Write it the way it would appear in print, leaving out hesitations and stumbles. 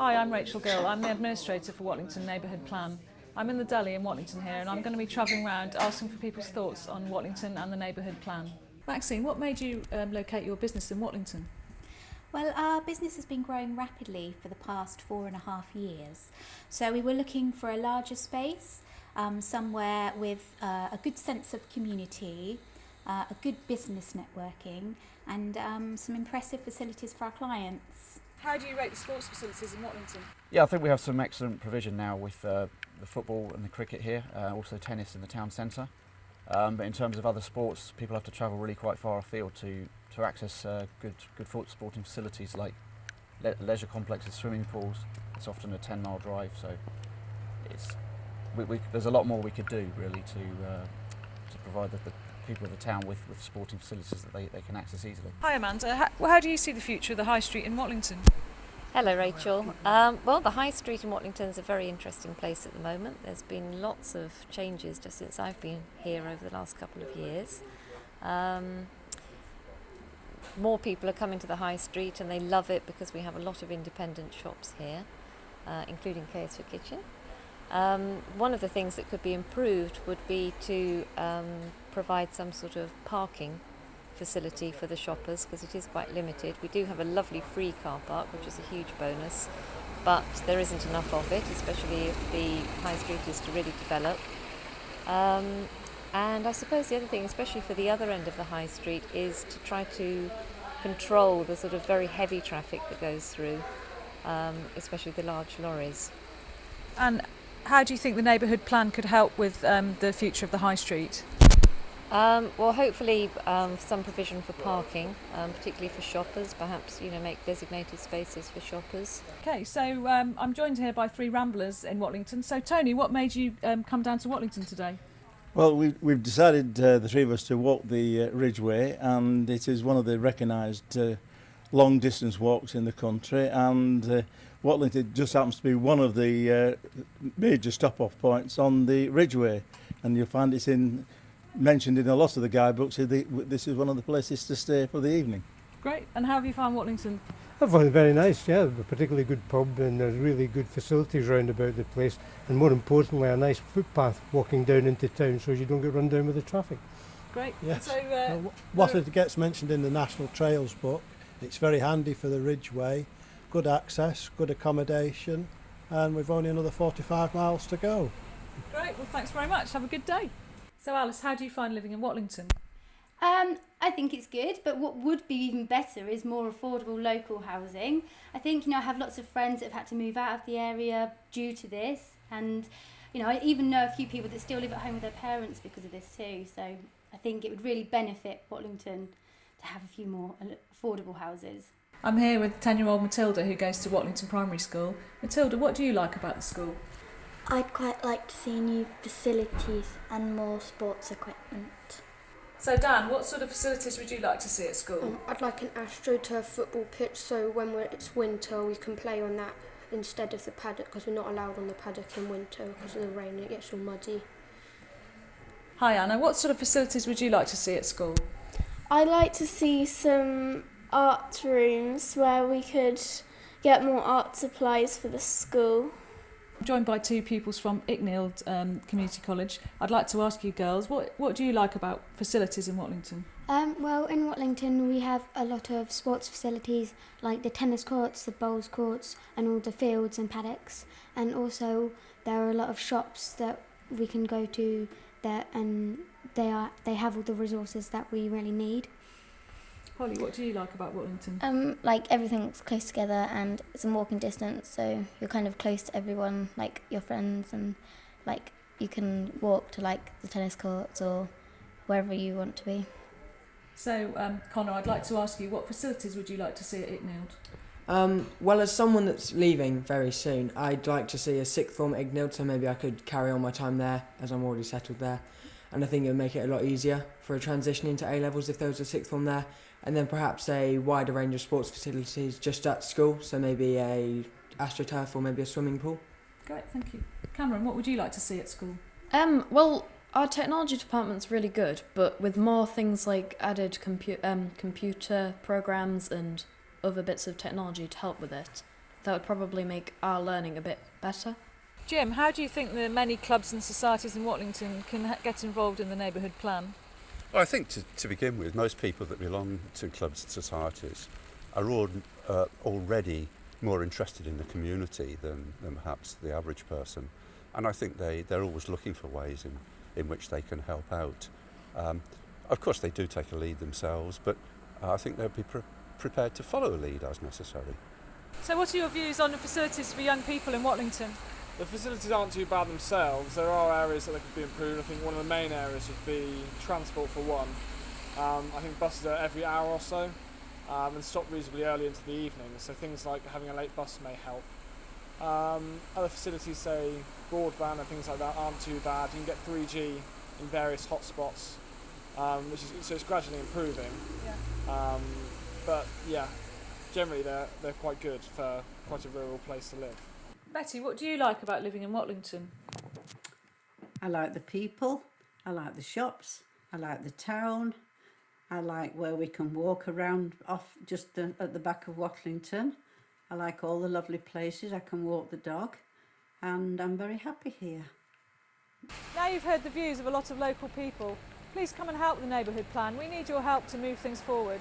Hi, I'm Rachel Gill. I'm the administrator for Watlington Neighbourhood Plan. I'm in the deli in Watlington here, and I'm going to be travelling around asking for people's thoughts on Watlington and the Neighbourhood Plan. Maxine, what made you locate your business in Watlington? Well, our business has been growing rapidly for the past 4.5 years. So we were looking for a larger space, somewhere with a good sense of community, a good business networking, and some impressive facilities for our clients. How do you rate the sports facilities in Watlington? Yeah, I think we have some excellent provision now with the football and the cricket here, also tennis in the town centre. But in terms of other sports, people have to travel really quite far afield to access good sporting facilities like leisure complexes, swimming pools. It's often a 10-mile drive, so there's a lot more we could do really to provide the people of the town with sporting facilities that they can access easily. Hi Amanda, how do you see the future of the high street in Watlington? Hello Rachel. Well, the High Street in Watlington is a very interesting place at the moment. There's been lots of changes just since I've been here over the last couple of years. More people are coming to the High Street and they love it because we have a lot of independent shops here, including KS for Kitchen. One of the things that could be improved would be to provide some sort of parking facility for the shoppers, because it is quite limited. We do have a lovely free car park, which is a huge bonus, but there isn't enough of it, especially if the High Street is to really develop. And I suppose the other thing, especially for the other end of the High Street, is to try to control the sort of very heavy traffic that goes through, especially the large lorries. And how do you think the Neighbourhood Plan could help with the future of the High Street? Well, hopefully some provision for parking, particularly for shoppers, perhaps make designated spaces for shoppers. Okay, so I'm joined here by three ramblers in Watlington. So Tony, what made you come down to Watlington today? Well, we've decided, the three of us, to walk the Ridgeway, and it is one of the recognised long distance walks in the country, and Watlington just happens to be one of the major stop-off points on the Ridgeway, and you'll find it's mentioned in a lot of the guidebooks. This is one of the places to stay for the evening. Great, and how have you found Watlington? I found it very nice, yeah, a particularly good pub, and there's really good facilities round about the place, and more importantly a nice footpath walking down into town so you don't get run down with the traffic. Great. Yes. So, what it gets mentioned in the National Trails book, it's very handy for the Ridgeway, good access, good accommodation, and we've only another 45 miles to go. Great, well thanks very much, have a good day. So Alice, how do you find living in Watlington? I think it's good, but what would be even better is more affordable local housing. I think, I have lots of friends that have had to move out of the area due to this, and, I even know a few people that still live at home with their parents because of this too. So I think it would really benefit Watlington to have a few more affordable houses. I'm here with 10-year-old Matilda, who goes to Watlington Primary School. Matilda, what do you like about the school? I'd quite like to see new facilities and more sports equipment. So Dan, what sort of facilities would you like to see at school? I'd like an AstroTurf football pitch, so when it's winter we can play on that instead of the paddock, because we're not allowed on the paddock in winter because of the rain and it gets all muddy. Hi Anna, what sort of facilities would you like to see at school? I'd like to see some art rooms where we could get more art supplies for the school. I'm joined by two pupils from Icknield Community College. I'd like to ask you girls, what do you like about facilities in Watlington? Well, in Watlington we have a lot of sports facilities like the tennis courts, the bowls courts and all the fields and paddocks, and also there are a lot of shops that we can go to there, and they have all the resources that we really need. Holly, what do you like about Watlington? Like everything's close together and it's in walking distance, so you're kind of close to everyone, like your friends, and like you can walk to like the tennis courts or wherever you want to be. So Connor, I'd like to ask you, what facilities would you like to see at Icknield? Well, as someone that's leaving very soon, I'd like to see a sixth form at Icknield, so maybe I could carry on my time there as I'm already settled there, and I think it would make it a lot easier for a transition into A-levels if there was a sixth form there. And then perhaps a wider range of sports facilities just at school, so maybe a AstroTurf or maybe a swimming pool. Great, thank you. Cameron, what would you like to see at school? Well, our technology department's really good, but with more things like added computer programs and other bits of technology to help with it, that would probably make our learning a bit better. Jim, how do you think the many clubs and societies in Watlington can get involved in the neighbourhood plan? Well, I think to begin with, most people that belong to clubs and societies are already more interested in the community than perhaps the average person. And I think they're always looking for ways in which they can help out. Of course, they do take a lead themselves, but I think they'll be prepared to follow a lead as necessary. So what are your views on the facilities for young people in Watlington? The facilities aren't too bad themselves. There are areas that they could be improved. I think one of the main areas would be transport for one. I think buses are every hour or so and stop reasonably early into the evening, so things like having a late bus may help. Other facilities, say broadband and things like that, aren't too bad. You can get 3G in various hotspots, so it's gradually improving. Yeah. But yeah, generally they're quite good for quite a rural place to live. Betty, what do you like about living in Watlington? I like the people, I like the shops, I like the town, I like where we can walk around off just at the back of Watlington. I like all the lovely places, I can walk the dog, and I'm very happy here. Now you've heard the views of a lot of local people, please come and help the neighbourhood plan. We need your help to move things forward.